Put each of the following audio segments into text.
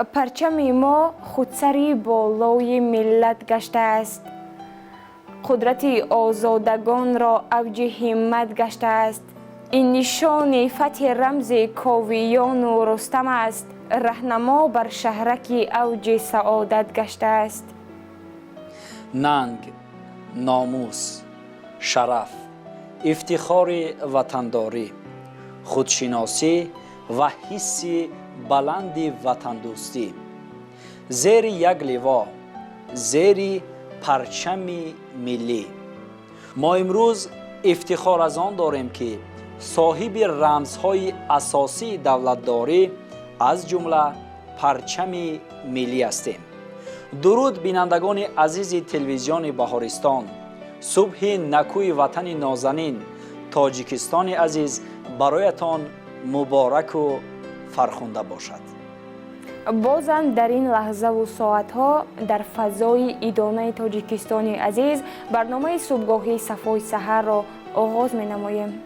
پرچم ما خودسری بالای ملت گشته است. قدرت آزادگان را اوج همت گشته است. این نشان فتح رمز کاویان و رستم است. رهنما بر شهرک اوج سعادت گشته است. ننگ، ناموس، شرف، افتخار وطنداری، خودشناسی و حس بلند وطن دوستی زیر یک لوا، زیر پرچم ملی. ما امروز افتخار از آن داریم که صاحب رمزهای اساسی دولتداری از جمله پرچم ملی هستیم. درود بینندگان عزیز تلویزیون بهارستان. صبح نکوی وطن نازنین تاجیکستان عزیز برایتان مبارک و فرخنده باشد. بازم در این لحظه و ساعتها در فضای ایدانه تاجیکستان عزیز برنامه صبحگاهی صفای سحر را آغاز می نماییم.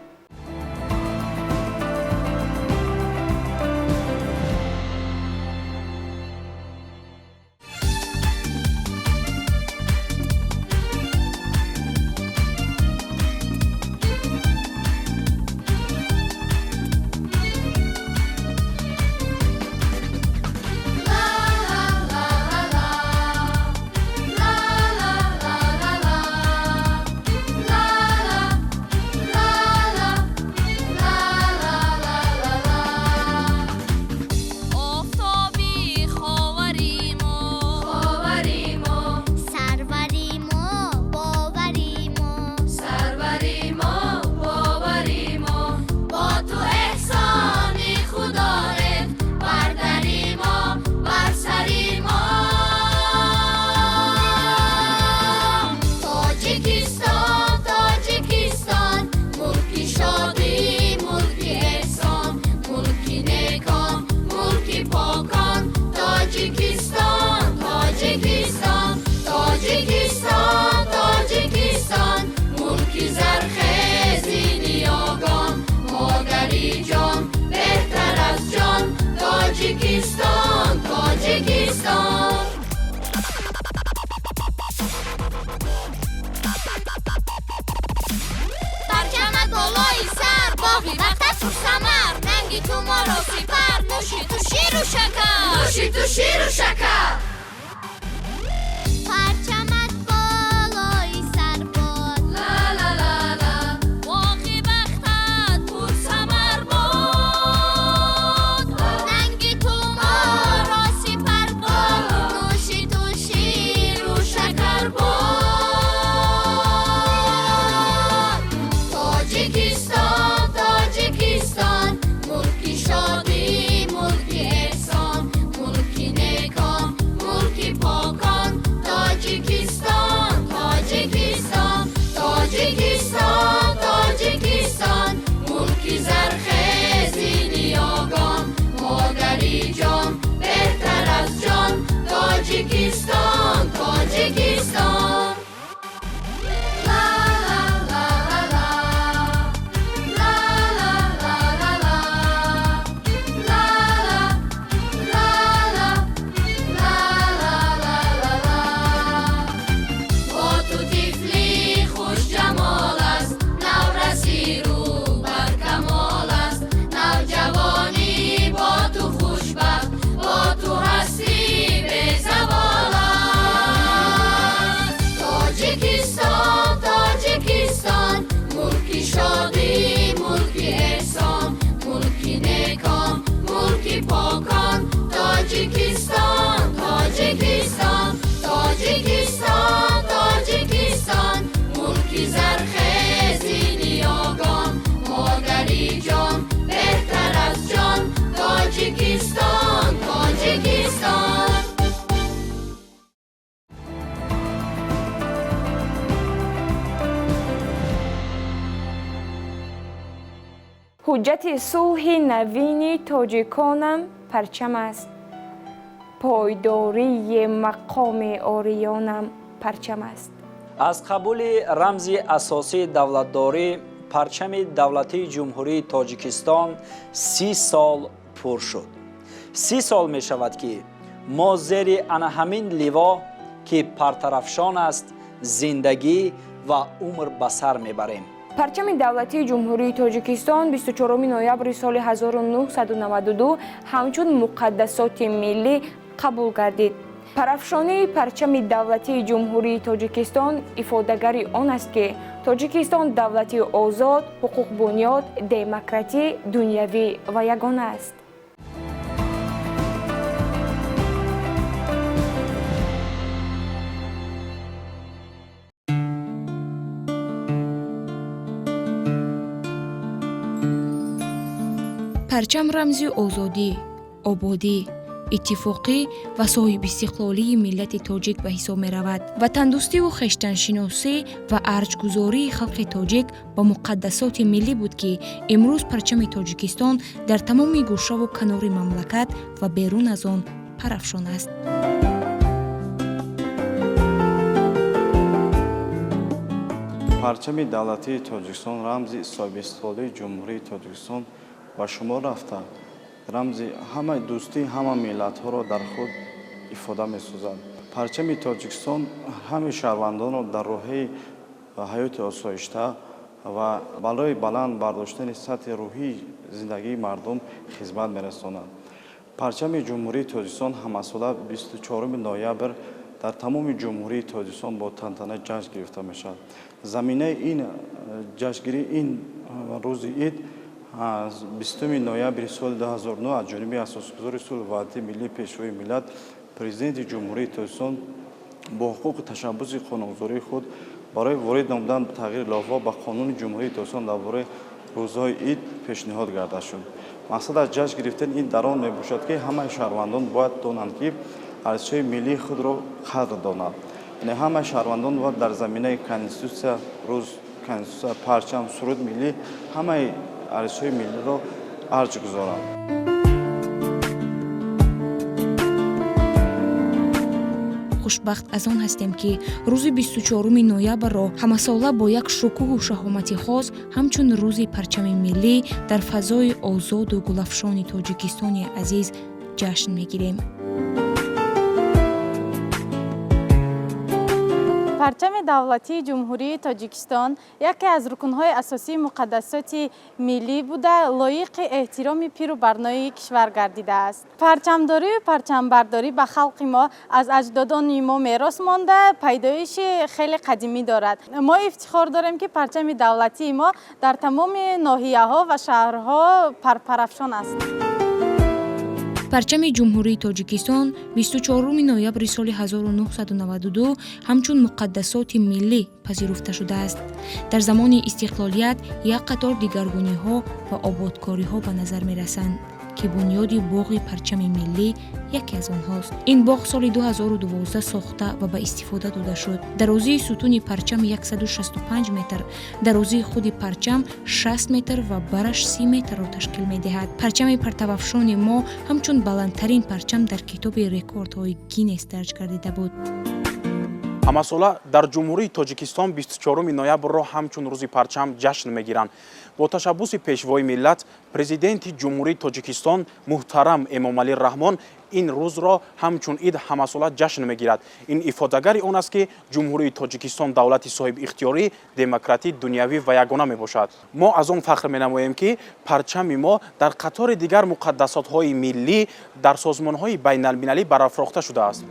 نوشی تو شیر و شکر. پرچمت بالای سر باد، لا لا لا لا. باغی بختت پر ثمر باد، ننگی تو ما را سپر باد. نوشی تو شیر و شکر باد. تاجیکستان تاجیکستان، ملکی شادی ملکی احسان، ملکی نیکان ملکی پاکان. تاجیکستان تاجیکستان تاجیکستان تاجیکستان، ملکی زرخیزی نیاگان. مادری جان بهتر از جان. تاجیکستان تاجیکستان. شادی ملکی احسان، ملکی نیکان ملکی پاکان. تاجیکستان تاجیکستان تاجیکستان تاجیکستان، ملکی زرخیزی نیاگان. مادری جان بهتر از جان. تاجیکستان تاجیکستان. حجت صلح نوین تاجیکانم پرچم است. پایداری مقام آریانم پرچم است. از قبول رمز اساسی دولتداری پرچم دولتی جمهوری تاجیکستان 30 سال پر شد. 30 سال می شود که ما زیر آن همین لیوا که پرطرفشان است زندگی و عمر به سر میبریم. پرچم دولتی جمهوری تاجیکستان 24 نوامبر سال 1992 همچون مقدسات ملی قبول گردید. پرافشانی پرچم دولتی جمهوری تاجیکستان افاده‌گری آن است که تاجیکستان دولتی آزاد، حقوق بنیاد، دموکراسی، دنیوی و یگانه است. پرچم رمزی آزادی، آبادی، اتفاقی و صاحب استقلالی ملت تاجیک به حساب می رود و تندرستی و خویشتن‌شناسی و ارجگذاری خلق تاجیک با مقدسات ملی بود که امروز پرچم تاجیکستان در تمام گوشه و کنار مملکت و بیرون از آن پرافشان است. پرچم دولتی تاجیکستان رمزی صاحب استقلالی جمهوری تاجیکستان و شما رفته رمزی همه دوستی همه ملت ها را در خود افاده می سازد. پرچم تاجیکستان همه شهروندان را در راه حیات آسایشته و بالای بلند برداشتن سطح روحی زندگی مردم خدمت می رساند. پرچم جمهوری تاجیکستان همساله 24 نوامبر در تمام جمهوری تاجیکستان با تنتنه جشن گرفته می شود. زمینه این جشنگیری این روز عید 20 نوامبر سال 2009 از جانب اساسگزار صلح و وحدت ملی پیشروی ملت پرزیدنت جمهوری تاجیکستان با حقوق تشبث قانونگذاری خود برای وارد نمودن تغییر لایحه به قانون جمهوری تاجیکستان درباره روزهای عید پیشنهاد گردیده شد. مقصد از جشن گرفتن این در آن میباشد که همه شهروندان باید دانند که ارزش‌های ملی خود را قدر دانند. یعنی همه شهروندان باید در زمینه کنستیتوسیا، روز کنستیتوسیا، پرچم، سرود ملی همه ارزش‌های ملی را ارج گذارند. خوشبخت از آن هستیم که روز 24 نوامبر را همساله با یک شکوه و شهامت خاص همچون روز پرچم ملی در فضای آزاد و گلفشان تاجیکستان عزیز جشن میگیریم. پرچم دولتی جمهوری تاجیکستان یکی از رکن‌های اساسی مقدسات ملی بوده، لایق احترام پیر و برنای کشور گردیده است. پرچمداری و پرچمبرداری به خلق ما از اجدادان ما میراث مانده، پیدایش خیلی قدیمی دارد. ما افتخار داریم که پرچم دولتی ما در تمام ناحیه‌ها و شهرها پرافشان است. پرچم جمهوری تاجیکستان 24 نوامبر سال 1992 همچون مقدسات ملی پذیرفته شده است. در زمان استقلالیت یک قطار دیگرگونی‌ها و آبادکاری‌ها به نظر می‌رسند که بنیاد باغ پرچم ملی یکی از آنهاست. این باغ سال 2012 ساخته و به استفاده داده شد. درازی ستون پرچم 165 متر، درازی خود پرچم 60 متر و برش 30 متر را تشکیل می‌دهد. پرچم پرتوافشان ما همچون بلندترین پرچم در کتاب رکوردهای گینس درج گردیده بود. همساله در جمهوری تاجیکستان 24 نوامبر را همچون روز پرچم جشن میگیرند. با تشبث پیشوای ملت پرزیدنت جمهوری تاجیکستان محترم امامعلی رحمان این روز را همچون عید همساله جشن میگیرد. این افاده‌گری آن است که جمهوری تاجیکستان دولت صاحب اختیاری، دموکراتی، دنیوی و یگانه میباشد. ما از آن فخر مینماییم که پرچم ما در قطار دیگر مقدسات‌های ملی در سازمان‌های بین‌المللی برافراخته شده است.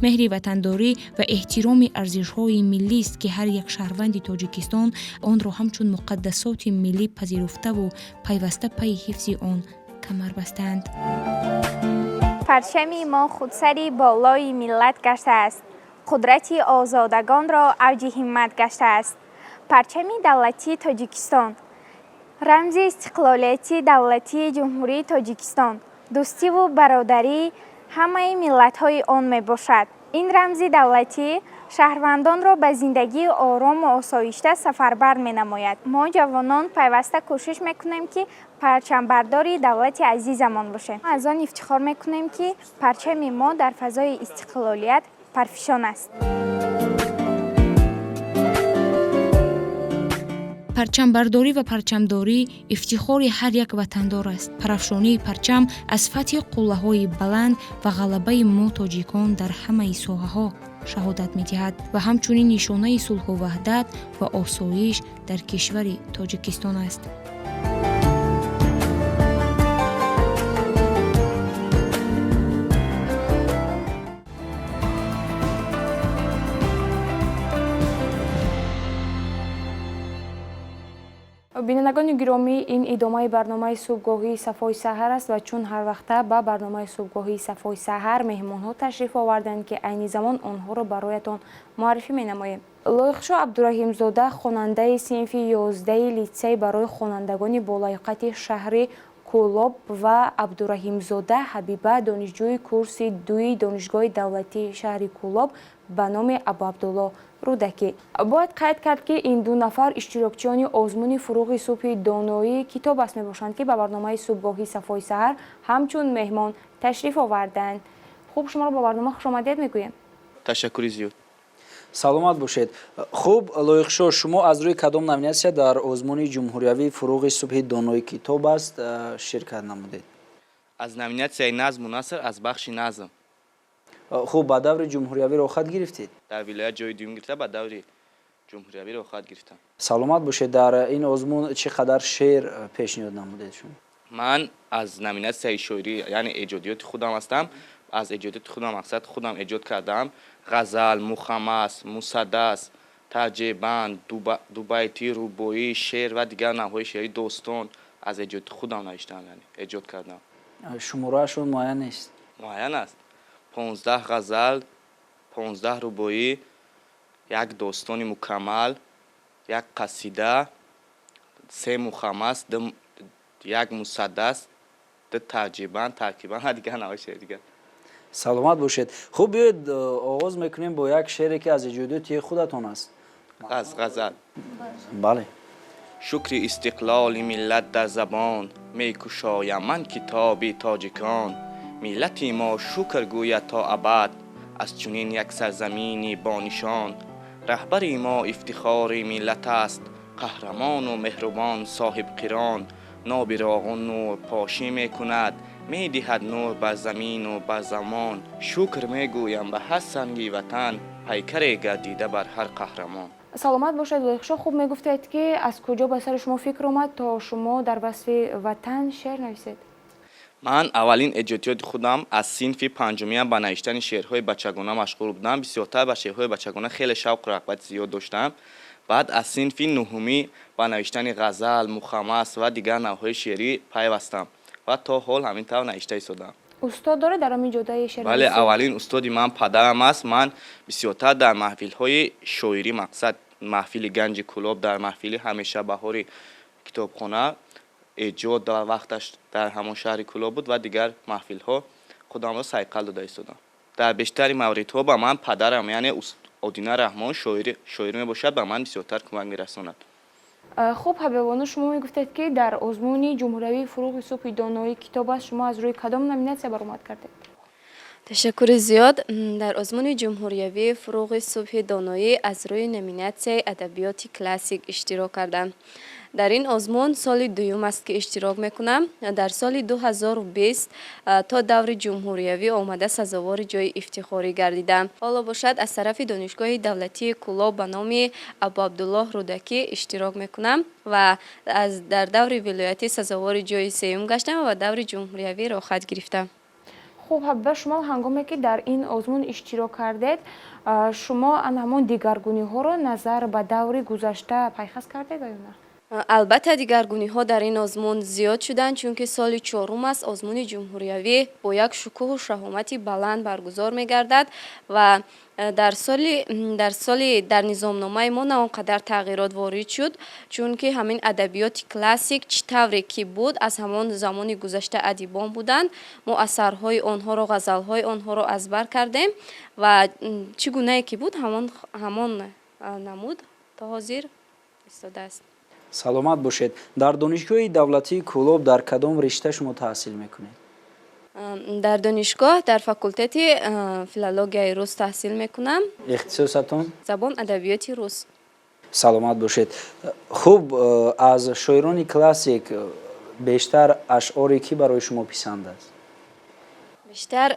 مهر وطنداری و احترام ارزش‌های ملی است که هر یک شهروند تاجیکستان آن را همچون مقدسات ملی پذیرفته و پیوسته پی حفظ آن کمر بستند. پرچم ما خودسری بالای ملت گشته است. قدرت آزادگان را اوج همت گشته است. پرچم دولتی تاجیکستان رمز استقلالیت دولتی جمهوری تاجیکستان، دوستی و برادری همه ملت‌های آن میباشد. این رمز دولتی شهروندان را به زندگی آرام و آسایشته سفربر می‌نماید. ما جوانان پیوسته کوشش میکنیم که پرچم برداری دولت عزیزمان باشه. از آن افتخار میکنیم که پرچم ما در فضای استقلالیت پرفشان است. парчамбардорӣ ва парчамдорӣ ифтихори ҳар як ватандор аст. Парафшонии парчам аз фатҳи қуллаҳои баланд ва ғалабаи мо тоҷикон дар ҳамаи соҳаҳо шаҳодат медиҳад ва ҳамчунин нишонаи сулҳу ваҳдат ва осоиш дар кишвари Тоҷикистон аст. бинандагони гиромӣ, ин идомаи барномаи субҳгоҳии Сафои Саҳар аст ва чун ҳар вақта ба барномаи субҳгоҳии Сафои Саҳар меҳмонҳо ташриф оварданд ки айни замон онҳоро бароятон муаррифӣ менамоем. Лоиқшо Абдураҳимзода хонандаи синфи 11-и литсей барои хонандагони болоиқати шаҳри Кӯлоб ва Абдураҳимзода Ҳабиба донишҷӯи курси 2-и Донишгоҳи давлатии шаҳри Кӯлоб ба номи Абуабдулло Рӯдакӣ. Бояд қайд кард, ки ин ду нафар иштирокчиёни озмуни фуруғи субҳи доноӣ китоб аст мебошанд, ки ба барномаи субҳгоҳии Сафои Саҳар ҳамчун меҳмон ташриф оварданд. Хуб, шуморо ба барнома хушомадед мегӯем. ташаккури зиёд. саломат бошед. хуб, лоиқшо, шумо аз рӯи кадом номинатсия дар озмуни ҷумҳуриявии фуруғи субҳи доноӣ китоб аст ширкат намудед? аз номинатсияи назму наср аз бахши назм. хуб, ба даври ҷумҳуриявӣ рохат гирифтед? дар вилоят ҷои дуюм гирифта ба даври ҷумҳуриявӣ рохат гирифтам. саломат бошед. дар ин озмун чӣ қадар шеър пешниҳод намудед шумо? ман аз номинатсияи шоирӣ, яъне эҷодиёти худам ҳастам. аз эҷодиёти худам мақсад худам эҷод кардам. ғазал, мухаммас, мусаддас, таҷебанд, дубайти, рубоӣ, шеър ва дигар навъҳои шеъри достон аз эҷодиёти худам навиштам, яъне эҷод кардам. шумораашон муайян нест? муайян аст. 15 ғазал, 15 рубоӣ, як достони мукаммал, як қасида, 3 мухаммас, як мусаддас, 2 таҷибанд, таркибан ва дигар навъҳои шеъри дигар. саломат бошед. хуб, биёед оғоз мекунем бо як шеъре ки аз эҷодиёти худатон аст. аз ғазал. бале. шукри истиқлоли миллат дар забон мекушоям ман китоби тоҷикон. миллати мо шукр гӯяд то абад аз чунин як сарзамини бонишон. раҳбари мо ифтихори миллат аст, қаҳрамону меҳрубон соҳибқирон. нобироғу нур пошӣ мекунад, медиҳад нур бар замину бар замон. шукр мегӯям ба ҳар санги ватан, пайкаре гардида бар ҳар қаҳрамон. саломат бошед лоиқшо. хуб, мегуфтед ки аз куҷо ба сари шумо фикр омад то шумо дар васфи ватан шеър нависед? ман аввалин эҷодиёти худам аз синфи панҷумиам ба навиштани шеърҳои бачагона машғул будам. бисёртар ба шеърҳои бачагона хеле шавқу рағбати зиёд доштам. баъд аз синфи нуҳумӣ ба навиштани ғазал, мухаммас ва дигар навъҳои шеърӣ пайвастам ва то ҳол ҳамин тавр навишта истодам. устод доред дар ҳамин ҷодаи шеър? бале, аввалин устоди ман падарам аст. ман бисёртар дар маҳфилҳои шоирӣ, мақсад маҳфили ганҷи Кӯлоб, дар маҳфили ҳамешабаҳори китобхона, эҷод ва вақташ дар ҳамон шаҳри Кӯлоб буд ва дигар маҳфилҳо худамро сайқал дода истодам. дар бештари мавридҳо ба ман падарам, яъне Одина Раҳмон шоир мебошад, ба ман бисёртар кӯмак мерасонад. хуб, ҳабибону, шумо мегуфтед ки дар озмуни ҷумҳуриявии фуруғи субҳи доноӣ китоб аст. шумо аз рӯи кадом номинатсия баромад кардед? ташаккури зиёд. дар озмуни ҷумҳуриявии фуруғи субҳи доноӣ аз рӯи номинатсияи адабиёти классик иштирок кардам. дар ин озмун соли дуюм аст ки иштирок мекунам. дар соли 2020 то даври ҷумҳуриявӣ омада сазовори ҷои ифтихорӣ гардидам. ҳоло бошад аз тарафи Донишгоҳи давлатии Кӯлоб ба номи Абуабдулло Рӯдакӣ иштирок мекунам ва дар даври вилоятӣ сазовори ҷои сеюм гаштам ва даври ҷумҳуриявӣ рохат гирифтам. хуб, ҳабиба, шумо ҳангоме ки дар ин озмун иштирок кардед, шумо ҳамон дигаргуниҳоро назар ба даври гузашта пайхас кардед ё на? албатта дигаргуниҳо дар ин озмун зиёд шуданд, чунки соли чорум аст озмуни ҷумҳуриявӣ бо як шукӯҳу шаҳомати баланд баргузор мегардад ва дар низомномаи мо на он қадар тағйирот ворид шуд, чунки ҳамин адабиёти классик чӣ тавре ки буд, аз ҳамон замони гузашта адибон буданд. мо асарҳои онҳоро, ғазалҳои онҳоро аз бар кардем ва чӣ гунае ки буд ҳамон намуд то ҳозир истодааст. саломат бошед. дар донишгоҳи давлатии Кӯлоб дар кадом ришта шумо таҳсил мекунед? дар донишгоҳ дар факултети филологияи рус таҳсил мекунам. ихтисосатон? забон адабиёти рус. саломат бошед. хуб аз шоирони классик бештар ашъори кӣ барои шумо писанд аст? بیشتر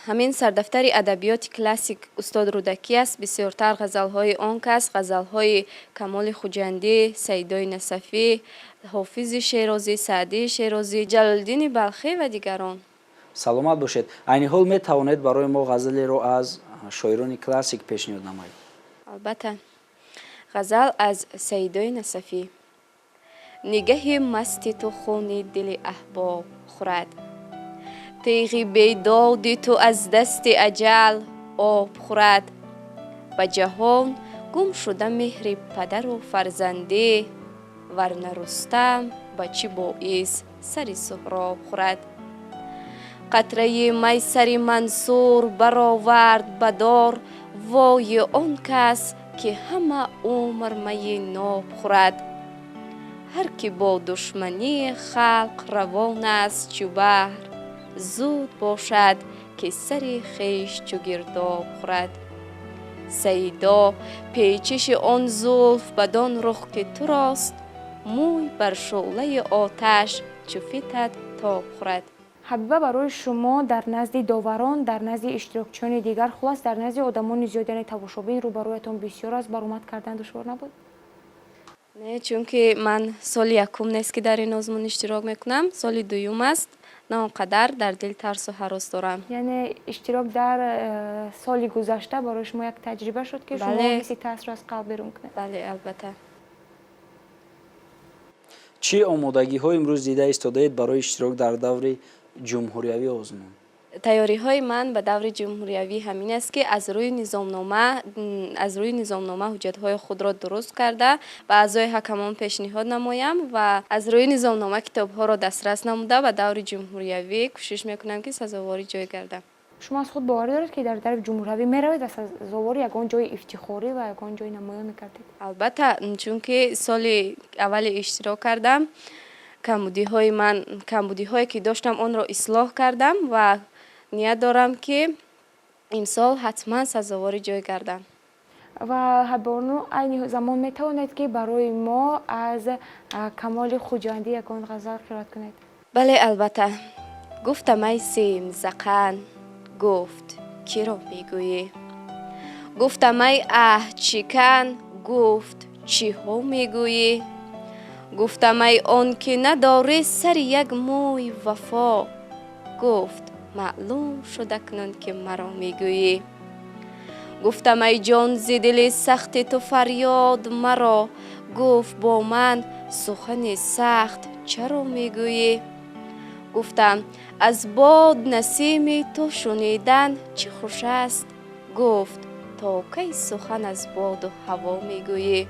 همین سردفتر ادبیات کلاسیک استاد رودکی است. بسیارتر غزل‌های آن کس، غزل‌های کمال خوجندی، سیدای نصفی، حافظ شیرازی، سعدی شیرازی، جلال‌الدین بلخی و دیگران. саломат бошед. айни ҳол метавонед барои мо ғазалеро аз шоирони классик пешниҳод намоед? البته غزل از سیدای نصفی. نگه مستی تو خون دل احباب خورد، تیغ بیداد تو از دست اجل آب خورد. به جهان گم شده مهر پدر و فرزنده، ورنه رستم به چه باعث سر سهراب خورد. قطره می سر منصور برآورد به دار، وای آن کس که همه عمر می ناب خورد. هر که با دشمنی خلق روان است چو بحر، زود باشد که سر خویش چو گرداب خورد. سیدا پیچش آن زلف بدان رخ که تو راست، موی بر شعله آتش چو فتد تاب خورد. حبیبه برای شما در نزد داوران، در نزد اشتراکچیان دیگر، خلاص در نزد آدمان زیاد، یعنی تماشابین روبرویتان بسیار است، برآمد کردن دشوار نبود؟ نه، چون که من سال یکم نیست که در این آزمون اشتراک میکنم، سال دوم است. نه اونقدر در دل ترس و هراس دارم. یعنی اشتراک در سال گذشته برای شما یک تجربه شد که شما حسی تاثیر از قلب بیرون کنید؟ بله البته. چی آمادگی‌ها امروز دیده ایستادید برای اشتراک در دور جمهوریوی آزمون؟ تیاری های من به دور جمهوریوی همین است که از روی نظامنامه حجت های خود را درست کرده و اعضای حکمان پیشنهاد نمایم و از روی نظامنامه کتاب ها را دسترس نموده به دور جمهوریوی کوشش میکنم که سزاواری جای گردم. شما از خود باور دارید که در دور جمهوریوی میروید و سزاواری یگان جای افتخاری و یگان جای نمایان میکردید؟ البته، چون که سال اول اشتراک کردم، کمبودی هایی که داشتم آن را اصلاح کردم و نیت دارم که این سال حتما سزاوار جای گردم. و حبانو این زمان میتوانید که برای ما از کمال خوجندی یکان غزل قرائت کنید؟ بله البته. گفتم ای سیم زقن، گفت کی را میگویی؟ گفتم ای چیکن، گفت چی ها میگویی؟ گفتم ای آن که نداره سر یک موی وفا، گفت معلوم شد اکنون که مرا میگویی. گفتم ای جان ز دل سخت تو فریاد مرا، گفت با من سخن سخت چرا میگویی؟ گفتم از باد نسیم تو شنیدن چه خوش است، گفت تا کی سخن از باد و هوا میگویی؟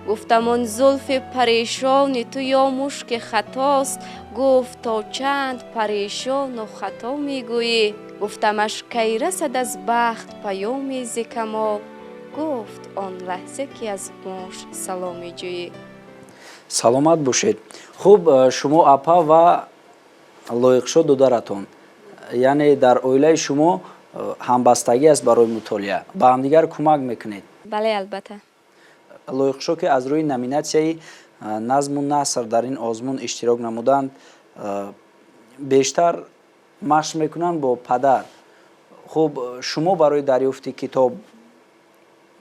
گفتم آن زلف پریشان تو یا مشک خطاست، گفت تا چند پریشان و خطا میگویی؟ گفتمش کی رسد از بخت پیامی ز کمال، گفت آن لحظه که از ماش سلامی جویی. саломат бошед. хуб, шумо апа ва лоиқшо дударатон, яъне дар оилаи шумо ҳамбастагӣ аст барои мутолиа, ба ҳамдигар кӯмак мекунед? بله البته. лоиқшо ки аз рӯи номинатсияи назму наср дар ин озмун иштирок намуданд, бештар машқ мекунанд бо падар. хуб, шумо барои дарёфти китоб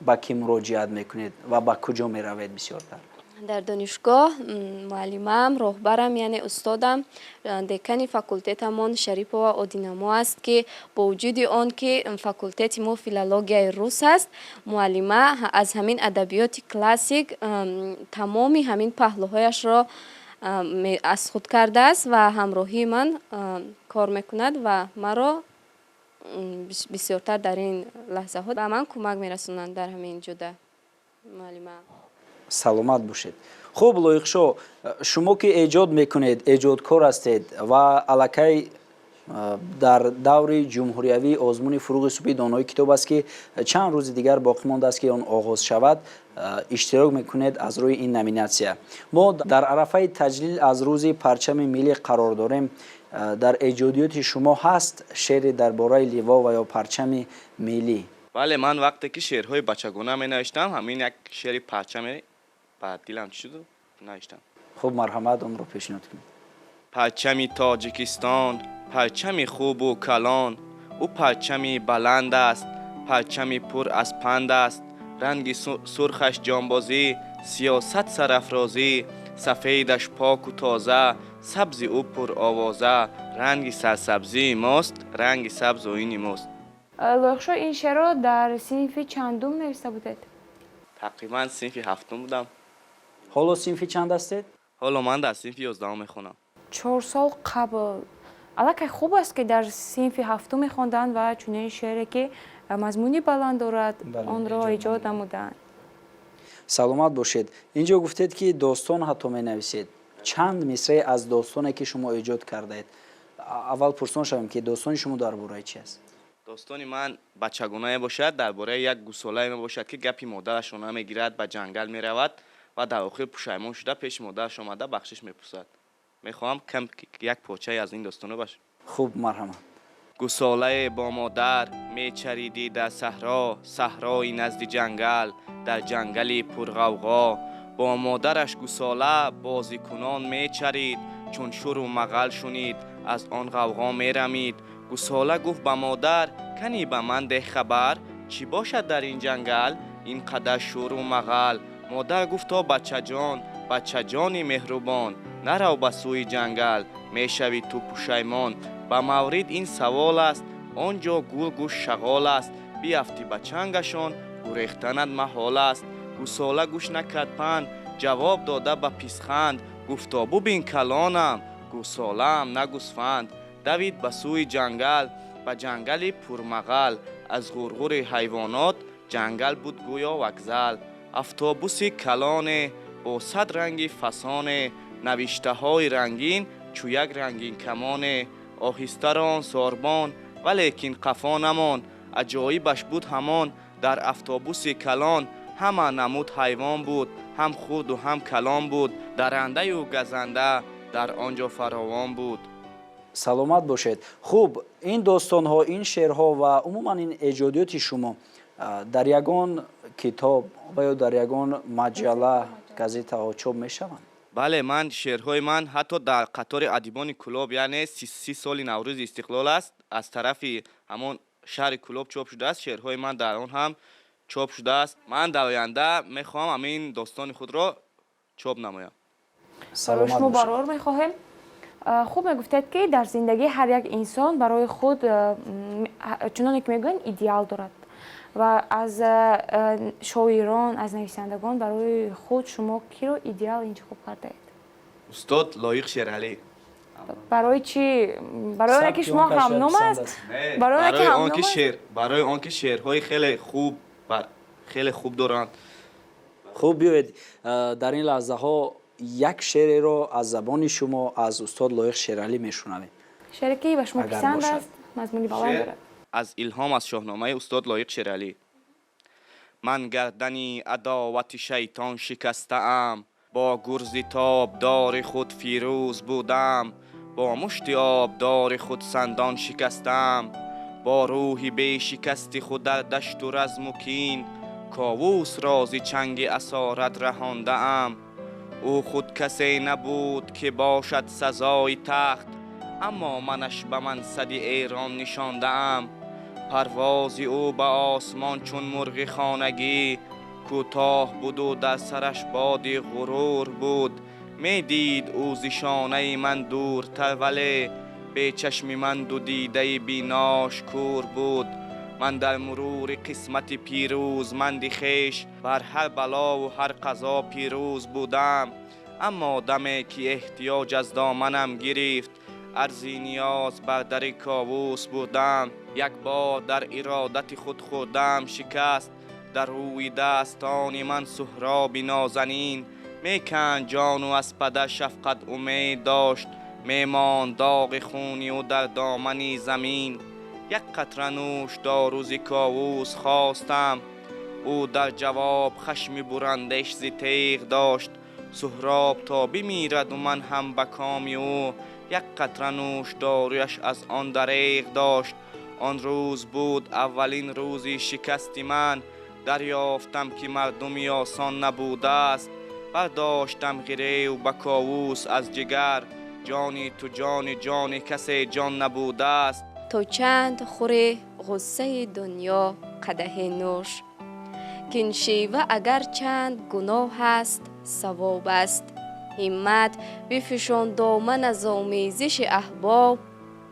ба кӣ муроҷиат мекунед ва ба куҷо меравед бисёртар? در دانشگاه معلمم، راهبرم یعنی استادم، دکان فاکولتتمان شریپова آدینامو است که با وجود آن که فاکولتت ما فیلولوژی روس است، معلمه از همین ادبیات کلاسیک تمامی همین پهلوهایش را از خود کرده است و همراهی من کار میکند و مرا بسیارتر در این لحظه ها به من کمک میرسونند. در همین جده معلمه. саломат бошед. хуб, лоиқшо, шумо ки эҷод мекунед, эҷодкор ҳастед ва аллакай дар даври ҷумҳуриявии озмуни фуруғи субҳи донои китоб аст ки чанд рӯзи дигар боқӣ монда ки он оғоз шавад, иштирок мекунед аз рӯи ин номинатсия. мо дар арафаи таҷлил аз рӯзи парчами миллӣ қарор дорем. дар эҷодиёти шумо ҳаст шеъре дар бораи ливо ва ё парчами миллӣ? بله من وقتی که شعرهای بچگانه می نوشتم همین یک شعر پرچم بعد دیلم چی شد نوشتم. خوب مرحمت اون رو پیشنهاد کنید. پرچمی تاجیکستان پرچمی خوب و کلان، او پرچمی بلند است، پرچمی پر از پند است، رنگ سرخش جانبازی، سیاست سرافرازی، سفیدش پاک و تازه، سبز او پر آوازه، رنگ سرسبزی ماست، رنگ سبز و این ماست. لایق این شعر رو در صنف چندم نوشته بودید؟ تقریبا صنف هفتم بودم. حالا صنف چند هستید؟ حالا من در صنف 11 میخونم. 4 سال قبل البته خوب است که در صنف هفتم میخوندن و چنین شعری که مضمونی بلند دارد آن را ایجاد نمودند. سلامت باشید. اینجا گفتید که داستان حتی می نویسید. چند مصرع از داستانی که شما ایجاد کردید؟ اول پرسان شوم که داستان شما درباره چی است؟ داستان من بچگانه باشد، درباره یک گوساله باشد که گپی مادرش را نمیگیرد، به جنگل می رود و در آخر پشیمان شده پیش مادرش آمده بخشش میپرسد. میخواهم کم یک پارچه از این داستان باشه. خوب مرحمت. گوساله با مادر میچریدی در صحرا، صحرای نزد جنگل، در جنگلی پرغوغا. با مادرش گوساله بازی کنان میچرید، چون شور و مغل شنید از آن غوغا میرمید. گوساله گفت به مادر کنی به من ده خبر، چی باشد در این جنگل این قدر شور و مغل. مادر گفت تا بچه جانی مهربان، نرو به سوی جنگل میشوی تو پشیمان. به مورد این سوال است آنجا گل گوش شغال است، بیافتی به چنگشان گریختنت محال است. گوساله گوش نکرد پند، جواب داده به پیسخند، گفتا ببین کلانم گوساله‌ام نه گوسفند. دوید به سوی جنگل، به جنگلی پرمغل، از غرغر حیوانات جنگل بود گویا وکزل. افتابوسی کلانه با 100 رنگی فسانه، نوشته های رنگین چو یک رنگین کمانه. آهسته ران ساربان ولیکن قفا نمان، عجایبش بود همان در افتابوسی کلان. همه نمود حیوان بود، هم خود و هم کلان بود، درنده و گزنده در آنجا فراوان بود. سلامت باشید. خوب این داستان ها، این شعرها و عموما این ایجادیات شما در یگان کتاب و یا در یگان مجله گازیته ها چاپ میشوند؟ بله من شعرهای من حتی در قطار ادیبان کلاب یعنی 30 سال نوروز استقلال است از طرف همون شهر کلاب چاپ شده است. شعرهای من در آن هم چاپ شده است. من در آینده میخوام همین داستان خود را چاپ نمایم. برای شما برار میخواهیم. خوب میگفتید که در زندگی هر یک انسان برای خود چنانه که میگن ایدئال دارد و از شاعران از نویسندگان برای خود شما کی رو ایدئال انتخاب کرده اید؟ استاد لایق شیرعلی. برای چی؟ برای آنکه شما همنام است؟ برای آنکه شعرهای خیلی خوب دارند. خوب بیایید در این لحظه ها یک شعر را از زبان شما از استاد لایق شیرعلی میشنویم. شعری که به شما پسند است، مضمونی بلند دارد. از الهام از شاهنامه استاد لایق شیرعلی. من گردنی عداوت شیطان شکسته‌ام، با گرز تابدار خود فیروز بودم، با مشت آبدار خود سندان شکستم، با روحی بی شکست خود در دشت و رزم و کین، کاووس رازی چنگ اسارت رهانده ام. او خود کسی نبود که باشد سزای تخت، اما منش به منصب ایران نشانده ام. پروازی او به آسمان چون مرغ خانگی، کوتاه بود و در سرش بادی غرور بود. می دید او ز شانه من دورتر ولی، به چشم من دو دیده بیناش کور بود. من در مرور قسمت پیروزمند خویش، بر هر بلا و هر قضا پیروز بودم. اما دمی که احتیاج از دامنم گرفت، عرضی نیاز بر در کاووس بودم. یک بار در ارادت خود خوردم شکست، در روی دستان من سهراب نازنین. میکند جان و از پدر شفقت امید داشت، میمان داغ خونی و در دامنی زمین. یک قطره نوش دارو ز کاووس خواستم، او در جواب خشم برندش ز تیغ داشت. سهراب تا بمیرد و من هم به کام او، یک قطره نوش دارویش از آن دریغ داشت. آن روز بود اولین روزی شکست من، دریافتم که مردمی آسان نبوده است. برداشتم گریو و کاووس از جگر، جانی تو جان کسی جان نبوده است. تو چند خوری غصه دنیا قدح نوش، که این شیوه اگر چند گناه است ثواب است. همت بفشان دامن از آمیزش احباب،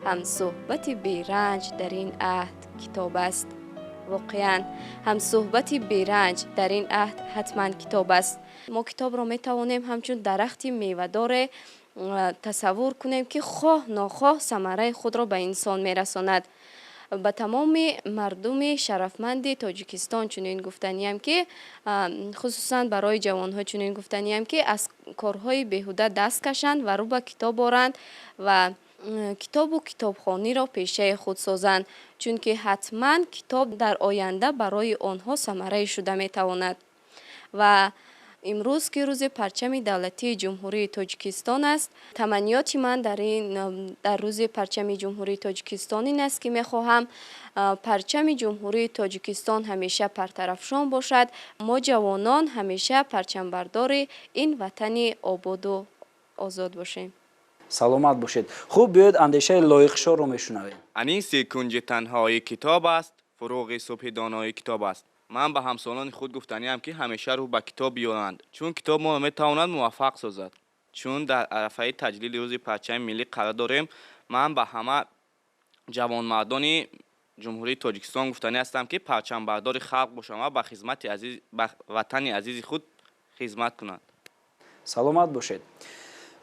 هم صحبت بیرنج در این عهد کتاب است. واقعا هم صحبت بیرنج در این عهد حتما کتاب است. ما کتاب را می توانیم همچون درختی میوه‌دار تصور کنیم که خواه ناخواه ثمره خود را به انسان می رساند. به تمام مردم شرفمند تاجیکستان چنین گفتنیم که خصوصا برای جوانها چنین گفتنیم که از کارهای بیهوده دست کشند و رو به کتاب برند و کتاب و کتابخوانی را پیشه خود سازند، چون که حتما کتاب در آینده برای آنها ثمره شده می تواند. و امروز که روز پرچم دولتی جمهوری تاجیکستان است، تمنیات من در روز پرچم جمهوری تاجیکستان این است که می خواهم پرچم جمهوری تاجیکستان همیشه پرطرفشان باشد. ما جوانان همیشه پرچم بردار این وطن آباد و آزاد باشیم. سلامت باشید. خوب بیاید اندیشه لایق شو رو میشنویم. انیس کنج تنهایی کتاب است، فروغ صبح دانایی کتاب است. من به همسالان خود گفتنیم که همیشه رو به کتاب بیارند، چون کتاب ما میتواند موفق سازد. چون در عرفه تجلیل روز پرچم ملی قرار داریم، من به همه جوان مردان جمهوری تاجیکستان گفتنی هستم که پرچم بردار خلق باشند و به خدمت وطن عزیز خود خدمت کنند. سلامت باشید.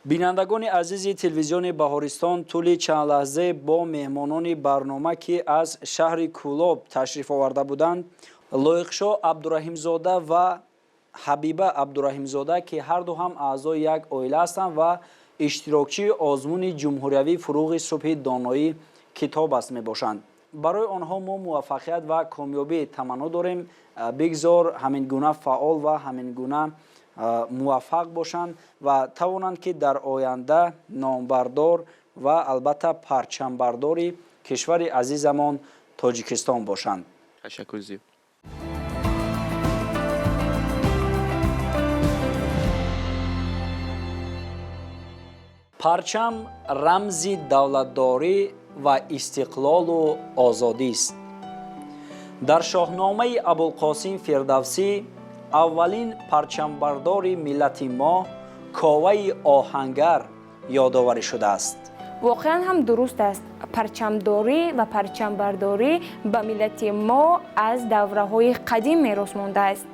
بینندگان عزیز تلویزیون بهارستان، طول چند لحظه با مهمانان برنامه که از شهر کولاب تشریف آورده بودند، لایقشاه عبدالرحیمزاده و حبیبه عبدالرحیمزاده که هر دو هم اعضای یک عائله هستند و اشتراکچی آزمون جمهوریوی فروغ صبح دانایی کتاب است می باشند. برای آنها ما موفقیت و کامیابی تمنا داریم. بگذار همین گونه فعال و همین گونه موفق باشند و توانند که در آینده نامبردار و البته پرچم برداری کشور عزیزمان تاجیکستان باشند. تشکر زیاد. پرچم رمز دولتداری و استقلال و آزادی است. در شاهنامه ابوالقاسم فردوسی اولین پرچمبردار ملت ما کاوه آهنگر یادآوری شده است. واقعا هم درست است. پرچمداری و پرچمبرداری به ملت ما از دوره‌های قدیم میراث مانده است.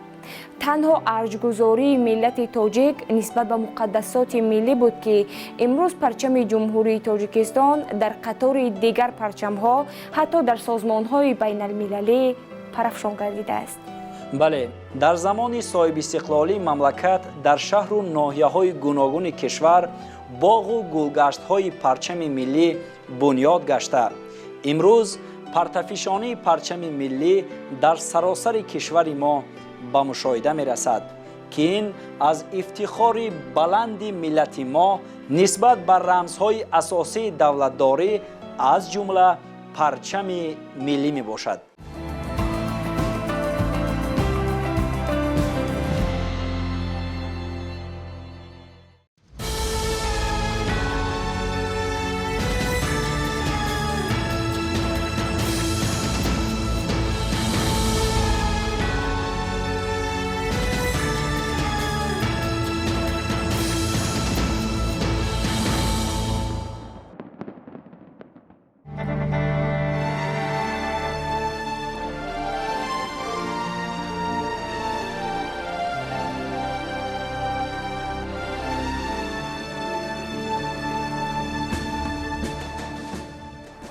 تنها ارجگذاری ملت تاجیک نسبت به مقدسات ملی بود که امروز پرچم جمهوری تاجیکستان در قطار دیگر پرچم‌ها حتی در سازمان‌های بین المللی پرافشان گردیده است. بله، در زمان صاحب استقلالی مملکت در شهر و ناحیه‌های گوناگون کشور باغ و گلگشت‌های پرچم ملی بنیاد گشته. امروز پرتافشانی پرچم ملی در سراسر کشور ما به مشاهده می رسد که این از افتخار بلند ملت ما نسبت بر رمزهای اساسی دولتداری از جمله پرچم ملی می باشد.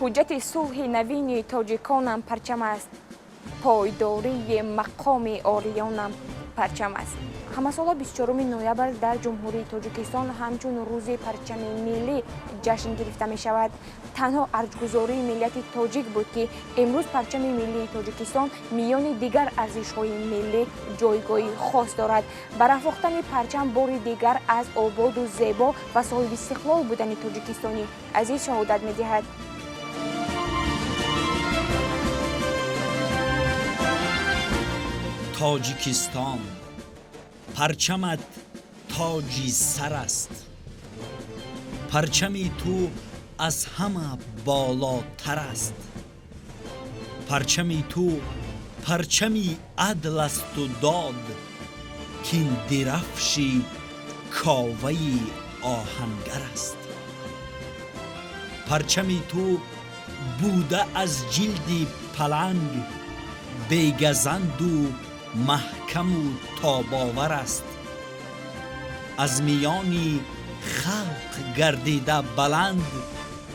حجت صلح نوین تاجیکانم پرچم است، پایداری مقام آریانم پرچم است. همه سال 24 نوامبر در جمهوری تاجیکستان همچون روز پرچم ملی جشن گرفته می شود. تنها ارجگذاری ملت تاجیک بود که امروز پرچم ملی تاجیکستان میان دیگر ارزش‌های ملی جایگاهی خاص دارد. برافروختن پرچم بار دیگر از آباد و زیبا و صاحب استقلال بودن تاجیکستانی عزیز شهادت می‌دهد. تاجیکستان، پرچمت تاجی سر است. پرچمی تو از همه بالاتر است. پرچمی تو پرچمی عدل است و داد، کین درفشی کاوهی آهنگر است. پرچمی تو بوده از جلد پلنگ، بیگزند و محکم و تاباور است. از میانی خلق گردیده بلند،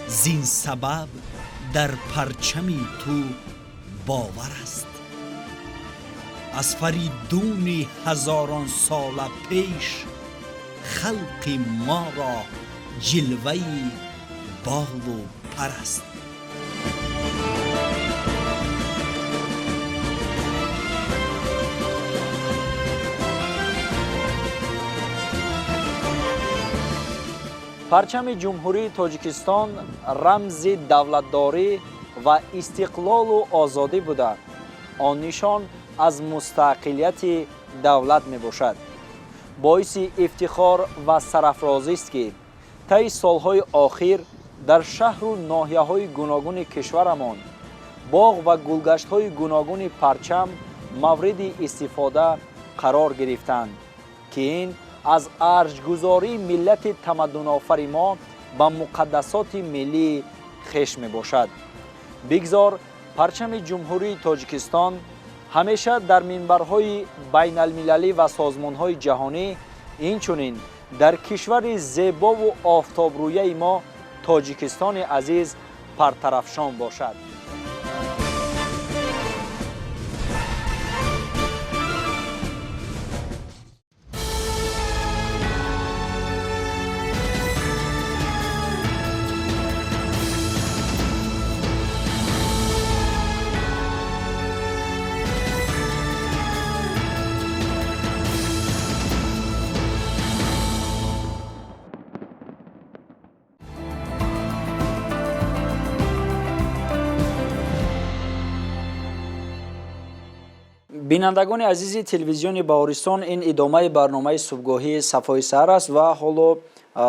زین سبب در پرچمی تو باور است. از فریدون هزاران سال پیش، خلق ما را جلوه بال و پر است. پرچم جمهوری تاجیکستان رمز دولتداری و استقلال و آزادی بوده. آن نشان از مستقلیت دولت می باشد. باعث افتخار و سرافرازی است که طی سالهای آخر در شهر و ناحیه‌های گوناگون کشورمان باغ و گلگشت‌های گوناگون پرچم مورد استفاده قرار گرفتند که این از ارجگذاری ملت تمدن آفر ما به مقدسات ملی خش می باشد. بگذار پرچم جمهوری تاجیکستان همیشه در منبرهای بین المللی و سازمانهای جهانی، اینچنین در کشور زیبا و آفتابروی ما تاجیکستان عزیز پرطرفشان باشد. بینندگان عزیز تلویزیون بهارستان، این ادامه برنامه صبحگاهی صفای سحر است و حالا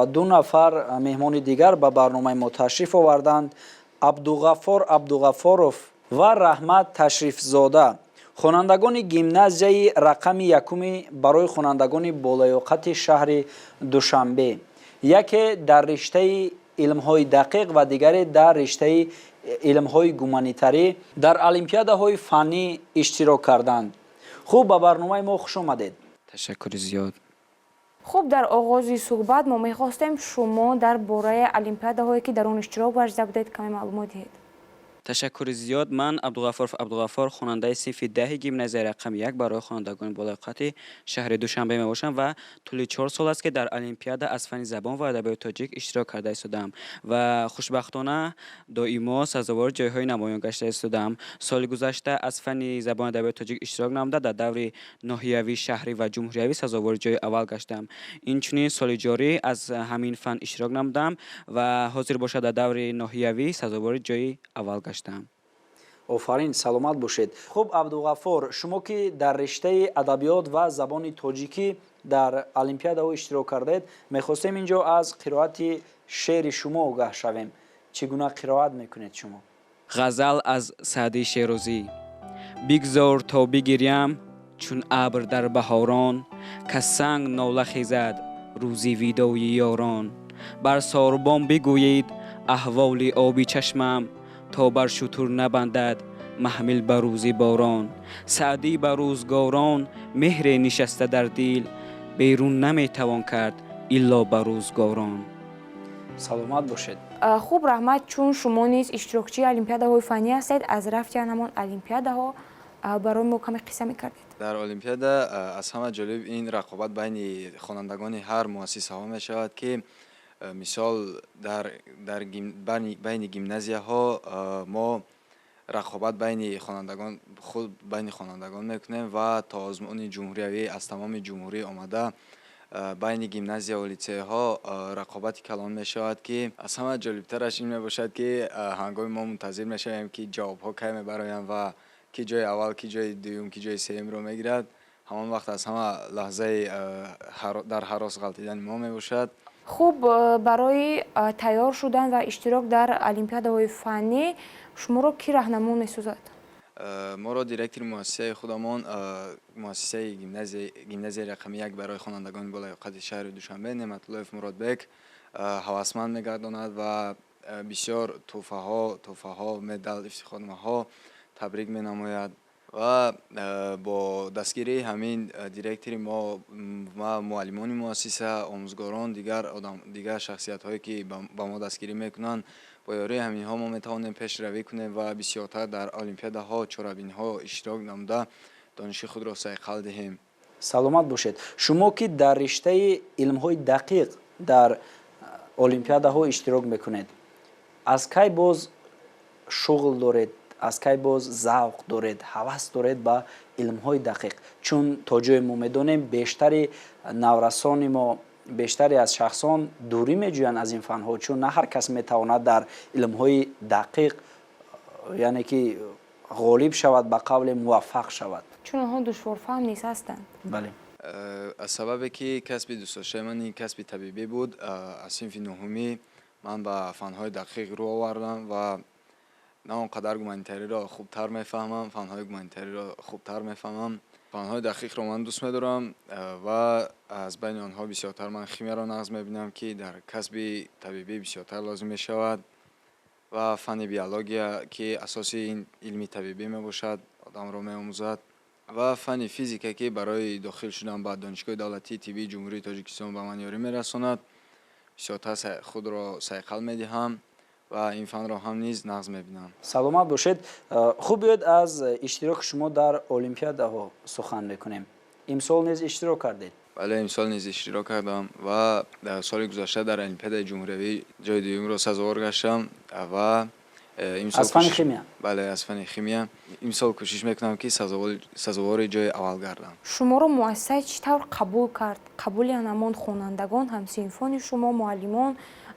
دو نفر مهمان دیگر به برنامه ما تشریف آوردند. عبدالغفار عبدالغفارов و رحمت تشریف زاده، خوانندگان گیمنازیای رقم یکم برای خوانندگان بالیاقت شهر دوشنبه، یکی در رشته علم‌های دقیق و دیگری در رشته علم‌های گومانیتاری در المپیادهای فنی اشتراک کردند. خوب به برنامه ما خوش آمدید. تشکر زیاد. خوب، در آغاز صحبت ما می‌خواستیم شما در باره المپیادهایی که در آن اشتراک ورزیده بودید کمی معلومات دهید. تشکر زیاد. من عبدالغفار خواننده صف 10 گیمنازیای رقم 1 برای خوانندگان بالیاقت شهر دوشنبه می باشم و طول 4 سال است که در المپیاد از فن زبان و ادبیات تاجیک اشتراک کرده استم و خوشبختانه دائما سزاوار جایهای نمایان گشته استم. سال گذشته از فن زبان و ادبیات تاجیک اشتراک نموده در دور ناحیوی، شهری و جمهوریوی سزاوار جای اول گشتم. اینچنین سال جاری از همین فن اشتراک نمودم و حاضر باشه در دور ناحیوی سزاوار جای اول گشتم. آفرین، سلامت باشید. خب عبدالغفار، شما که در رشته ادبیات و زبان تاجیکی در المپیاد اشتراک کردید، می‌خواستیم اینجا از قرائت شعر شما آگاه شویم. چگونه قرائت میکنید شما؟ غزل از سعدی شیرازی. بگذار تا بگیریم چون ابر در بهاران، که سنگ ناله خیزد روزی ویدای یاران. بر ساربان بگویید احوال آبی چشمم، تا بر شتر نبندد محمل بر روزی باران. سعدی بر روزگاران مهر نشسته در دل، بیرون نمیتوان کرد الا بر روزگاران. سلامت باشید. خوب رحمت، چون شما نیز اشتراکچی المپیادهای فنی هستید، از رفتن همان المپیادها برای ما کمی قصه میکردید؟ در المپیاد از همه جالب این رقابت بین خوانندگان هر مؤسسه ها می شود که مثال در بین گیمنازیا ها ما رقابت بین خوانندگان میکنیم و تا آزمون جمهوری از تمام جمهوری آمده بین گیمنازیا و لیسه ها رقابت کلان می شود که از همه جالبترش این می باشد که هنگام ما منتظر می شویم که جواب ها کی می برایم و کی جای اول، کی جای دوم، کی جای سوم رو می گیرد. ҳамон вақт аз ҳама лаҳзаи дар ҳарос ғалтидани мо мебошад. хуб барои тайёр шудан ва иштирок дар олимпиадаҳои фаннӣ шуморо ки раҳнамо месозад? моро директори муассисаи худамон муассисаи гимназияи рақами 1 барои хонандагони болоиққати шаҳри Душанбе Неъматуллоев Муродбек ҳавасманд мегардонад ва бисёр тӯҳфаҳо, медал, ифтихорномаҳо табрик менамояд ва бо дастгирии ҳамин директори мо ва муаллимони муассиса, омӯзгорон, дигар шахсиятҳое ки ба мо дастгирӣ мекунанд, бо ёрии ҳаминҳо мо метавонем пешравӣ кунем ва бисёртар дар олимпиадаҳо, чорабиниҳо иштирок намуда дониши худро сайқал диҳем. саломат бошед. шумо ки дар риштаи илмҳои дақиқ дар олимпиадаҳо иштирок мекунед, аз кай боз шуғл доред, аз кай боз завқ доред, ҳавас доред ба илмҳои дақиқ? чун то ҷое мо медонем бештари наврасони мо, бештаре аз шахсон дурӣ меҷӯянд аз ин фанҳо, чун на ҳар кас метавонад дар илмҳои дақиқ яъне ки ғолиб шавад, ба қавле муваффақ шавад. чун онҳо душворфаҳм низ ҳастанд. бале аз сабабе ки касби дӯстдоштаи ман ин касби табибӣ буд, аз синфи нуҳумӣ ман ба фанҳои дақиқ рӯ овардам ва на он қадар гуманитариро хубтар мефаҳмам, фанҳои гуманитариро хубтар мефаҳмам. фанҳои дақиқро ман дӯст медорам ва аз байни онҳо бисёртар ман химияро нағз мебинам, ки дар касби табибӣ бисёртар лозим мешавад ва фани биология, ки асоси ин илми табибӣ мебошад, одамро меомӯзад ва фани физика, ки барои дохил шудан ба донишгоҳи давлатии тиббии ҷумҳурии Тоҷикистон ба ман ёрӣ мерасонад. бисёртар худро сайқал медиҳам ва ин фанро ҳам низ нағз мебинам. саломат бошед. хуб биёед аз иштироки шумо дар олимпиадаҳо сухан мекунем. имсол низ иштирок кардед? бале, имсол низ иштирок кардам ва дар соли гузашта дар олимпиадаи ҷумҳуриявӣ ҷои дуюмро сазовор гаштам ва аз фани химия? бале, аз фани химия. имсол кӯшиш мекунам ки сазовори ҷои аввал гардам. шуморо муассисаи чӣ тавр қабул кард? қабули анамон хонандагон, ҳамсинфони шумо, муаллимон,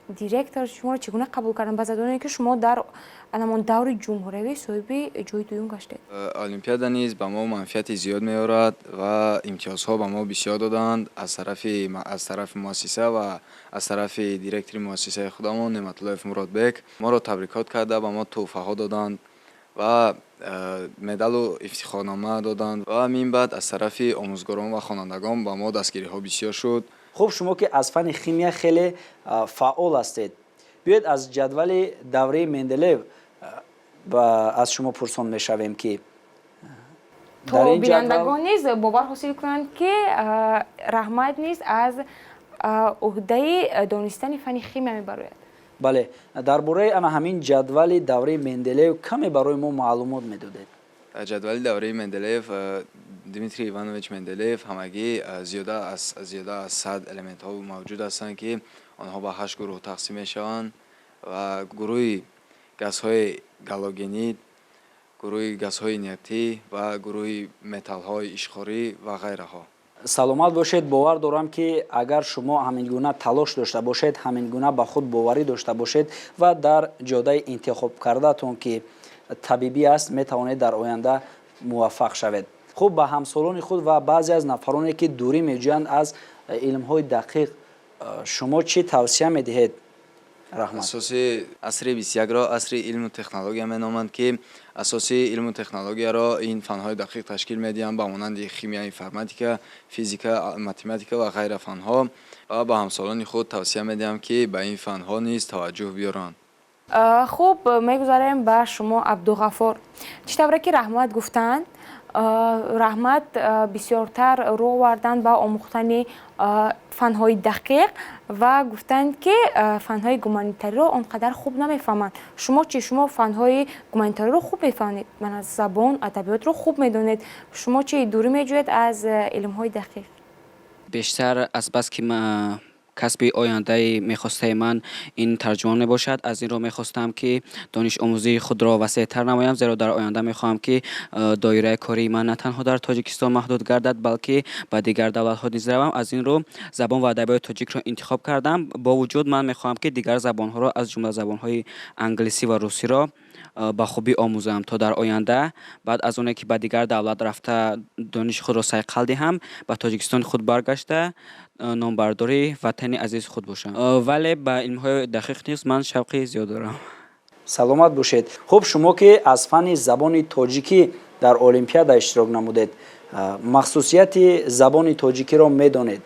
директор шуморо чӣ гуна қабул карданд ба задоне ки шумо дар анамон даври ҷумҳуриявӣ соҳиби ҷои дуюм гаштед? олимпиада низ ба мо манфиати зиёд меорад ва имтиёзҳо ба мо бисёр доданд аз тарафи муассиса ва аз тарафи директори муассисаи худамон Неъматуллоев Муродбек моро табрикот карда ба мо тӯҳфаҳо доданд ва медалу ифтихорнома доданд ва мин баъд аз тарафи омӯзгорон ва хонандагон ба мо дастгириҳо бисёр шуд. хуб, шумо ки аз фани химия хеле фаъол ҳастед, биёед аз ҷадвали давраи Менделеев аз шумо пурсон мешавем ки то бинандагон низ бовар ҳосил кунанд ки раҳмат низ аз уҳдаи донистани фани химия мебарояд. бале, дар бораи ана ҳамин ҷадвали давраи Менделеев каме барои мо маълумот медодед? ҷадвали давраи Менделеев, Дмитрий Иванович Менделеев ҳамагӣ зиёда аз 100 элементҳо мавҷуд ҳастанд, ки онҳо ба 8 гурӯҳ тақсим мешаванд ва гурӯҳи газҳои галогенид, гурӯҳи газҳои инертӣ ва гурӯҳи металлҳои ишхорӣ ва ғайраҳо. саломат бошед. бовар дорам ки агар шумо ҳамин гуна талош дошта бошед, ҳамин гуна ба худ боварӣ дошта бошед ва дар ҷодаи интихоб кардаатон ки табибӣ аст, метавонед дар оянда муваффақ шавед. хуб, ба ҳамсолони худ ва баъзе аз нафароне ки дурӣ меҷӯянд аз илмҳои дақиқ шумо чӣ тавсия медиҳед? раҳмат. асоси асри 21ро асри илму технология меноманд, ки асоси илму технологияро ин фанҳои дақиқ ташкил медиҳанд ба монанди химия, информатика, физика, математика ва ғайра фанҳо ва ба ҳамсолони худ тавсия медиҳам ки ба ин фанҳо низ таваҷҷӯҳ биёранд. хуб, мегузарем ба шумо Абдуғаффор. чӣ тавре ки раҳмат гуфтанд, раҳмат бисёртар рӯ оварданд ба омӯхтани фанҳои дақиқ ва гуфтанд ки фанҳои гуманитариро он қадар хуб намефаҳманд. шумо чӣ? шумо фанҳои гуманитариро хуб мефаҳмед, мана забон, адабиётро хуб медонед. шумо чӣ дурӣ меҷӯед аз илмҳои дақиқ? бештар аз бас ки کسب آینده میخواسته من این ترجمان میباشد. از این رو میخواستم که دانش آموزی خود را وسیع‌تر نمایم، زیرا در آینده میخواهم که دایره کاری من نه تنها در تاجیکستان محدود گردد بلکه به دیگر دولت‌ها نیز روم. از این رو زبان و ادبیات تاجیک را انتخاب کردم. با وجود من میخواهم که دیگر زبان‌ها را از جمله زبان‌های انگلیسی و روسی را با خوبی آموزم تا در آینده بعد از اون که به دیگر دولت رفته دانش خود را صیقل دهم به تاجیکستان خود برگشته نامبرداری وطن عزیز خود باشم. ولی به علم‌های دقیق نیست، من شوقی زیاد دارم. سلامت باشید. خب شما که از فن زبان تاجیکی در المپیاد اشتراک نمودید، مخصوصیت زبان تاجیکی را میدانید.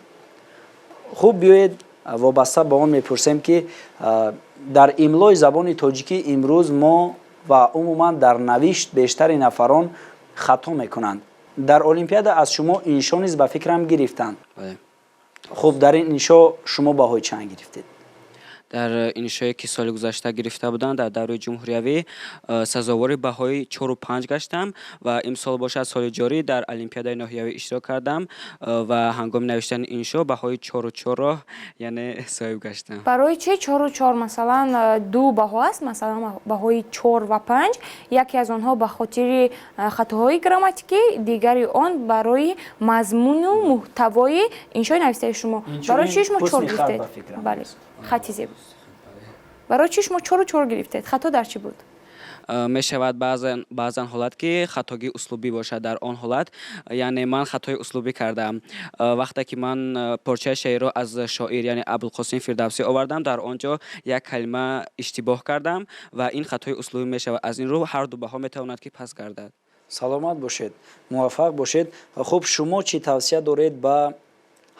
خوب بیایید وابسته به آن میپرسیم که در املای زبان تاجیکی امروز ما و عموما در نوشت بیشتر نفران خطا میکنند. در المپیاد از شما انشا نیز به فکرم گرفتند. خب در این انشا شما بهای چند گرفتید؟ در انشایی که سال گذشته گرفته بودند در دوره جمهوریوی سزاوار بهای 4 و 5 گشتم و امسال باشد سال جاری در المپیاد ناحیوی اشتراک کردم و هنگام نوشتن انشا بهای 4 و 4 را یعنی صاحب گشتم. برای چه 4 و 4 مثلا دو بها است، مثلا بهای 4 و 5 یکی از آنها به خاطر خطاهای گراماتیکی، دیگری آن برای مضمون و محتوای انشای نوشته شما. برای چه شما 4 گرفتید؟ بله خطی زیبا. برای چی شما 4 و 4 گرفتید؟ خطا در چی بود؟ می شود بعضن حالت که خطاگی اسلوبی باشد. در آن حالت یعنی من خطای اسلوبی کردم. وقتی که من پارچه شعر را از شاعر یعنی ابوالقاسم فردوسی آوردم در آنجا یک کلمه اشتباه کردم و این خطای اسلوبی می شود. از این رو هر دو بها می تواند که پس گردد. سلامت باشید، موفق باشید. خب شما چی توصیه دارید به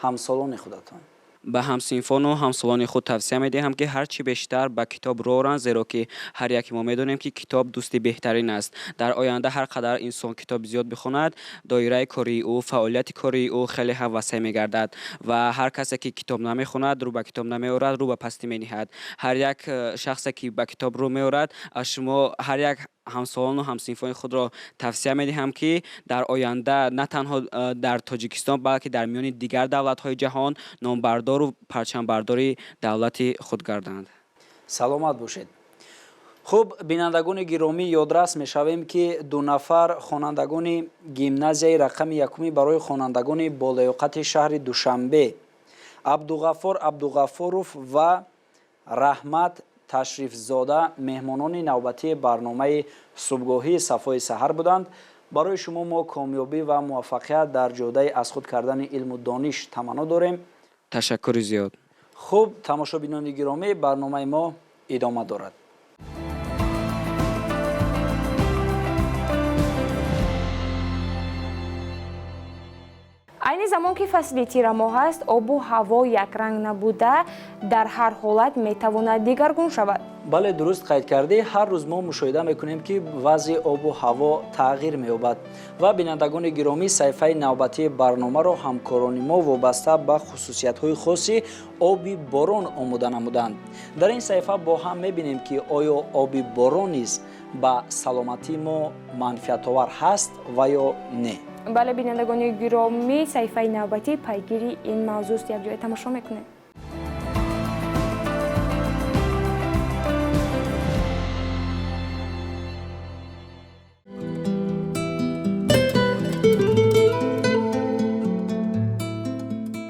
همسالان خودتان؟ به همسنفان و همسالان خود توصیه میدهم که هرچی بیشتر به کتاب رو آورند، زیرا که هر یک ما میدونیم که کتاب دوست بهترین است. در آینده هر قدر انسان کتاب زیاد بخواند دایره کاری او، فعالیت کاری او خیلی هم وسیع میگردد و هر کسی که کتاب نمیخواند رو به کتاب نمیآورد، رو به پستی مینهد. هر یک شخصی که به کتاب رو میآورد از شما هر یک همسالان و همسنفان خود را توصیه میدهم که در آینده نه تنها در تاجیکستان بلکه در میان دیگر دولت‌های جهان نامبردار و پرچمبرداری دولت خود گردند. سلامت باشید. خب بینندگان گرامی یادرس میشویم که 2 نفر خوانندگان گیمنازیای رقم 1 برای خوانندگان بالیاقت شهر دوشنبه عبدالغفار عبدالغفاروف و رحمت تشریف زاده مهمانان نوبتی برنامه صبحگاهی صفای سحر بودند. برای شما ما کامیابی و موفقیت در جاده از خود کردن علم و دانش تمنا داریم. تشکر زیاد. خب تماشابینان گرامی برنامه ما ادامه دارد. عین زمان که فصل تیر ماه است، آب و هوا یک رنگ نبوده در هر حالت میتواند دیگرگون شود. بله درست قید کرده. هر روز ما مشاهده میکنیم که وضع آب و هوا تغییر مییابد و بینندگان گرامی صفحه نوبتی برنامه را همکاران ما وابسته به خصوصیت های خاصی آبی باران آماده نمودند. در این صفحه با هم میبینیم که آیا آبی باران نیز به سلامتی ما منفعت آور هست و یا نه. بله بینندگان گرامی صفحه نوبتی پیگیری این موضوع است. یک جای تماشا میکنیم.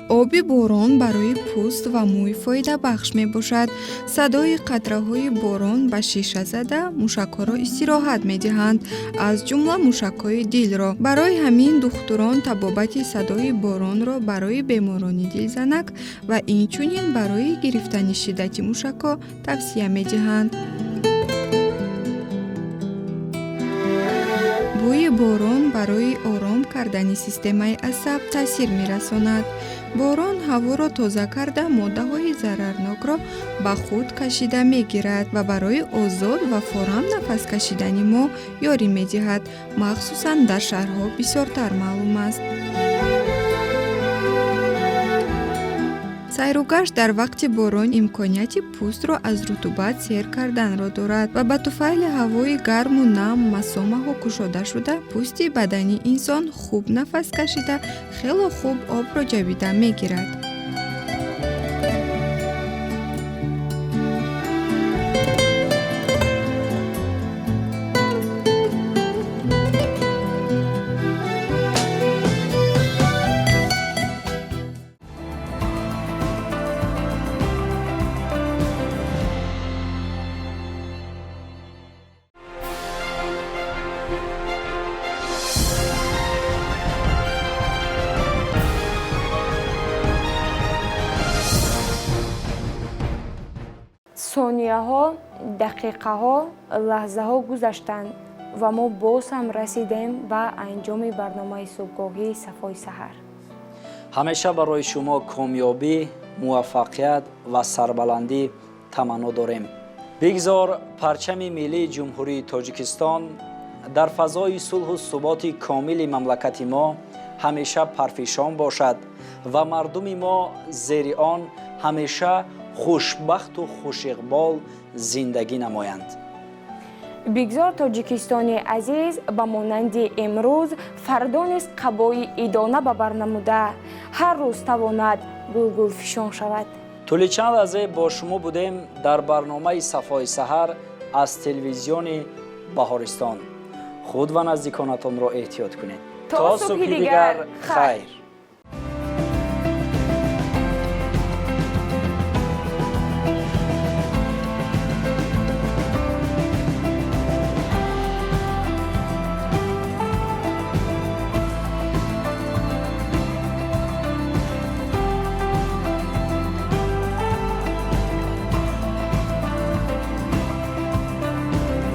آب باران برای پوست و موی فایده بخش می باشد. صدای قطره های باران به شیشه زده موشک‌ها را استراحت می دهند، از جمله موشک‌های دل را. برای همین دکتران طبابت صدای باران را برای بیماران دلزنک و اینچنین برای گرفتن شدت موشک‌ها توصیه می دهند. بوی باران برای آرام کردن سیستم عصب تاثیر می رساند. باران هوا را تازه کرده ماده های ضررناک را به خود کشیده می گیرد و برای آزاد و فوران نفس کشیدن ما یاری می دهد. مخصوصاً در شهرها بسیارتر معلوم است. سیر و گشت در وقت باران امکانیت پوست را از رطوبت سیر کردن را دارد و به طفیل هوای گرم و نم مسامه ها گشاده شده پوست بدنی انسان خوب نفس کشیده خیلی خوب آب را جویده می گیرد. сонияҳо, дақиқаҳо, лаҳзаҳо гузаштанд ва мо боз ҳам расидем ба анҷоми барномаи субҳгоҳии Сафои саҳар. ҳамеша барои шумо комёбӣ, муваффақият ва сарбаландӣ таманно дорем. бигзор парчами миллии ҷумҳурии Тоҷикистон дар фазои сулҳу суботи комили мамлакати мо ҳамеша парфишон бошад ва мардуми мо зери он ҳамеша хушбахту хушиқбол зиндагӣ намоянд. бигзор тоҷикистони азиз ба монанди имрӯз фардо низ қабои идона ба бар намуда ҳар рӯз тавонад гулгулфишон шавад. тӯли чанд лаҳза бо шумо будем дар барномаи Сафои саҳар аз телевизиони Баҳористон. худ ва наздиконатонро эҳтиёт кунед. То субҳи дигар, хайр.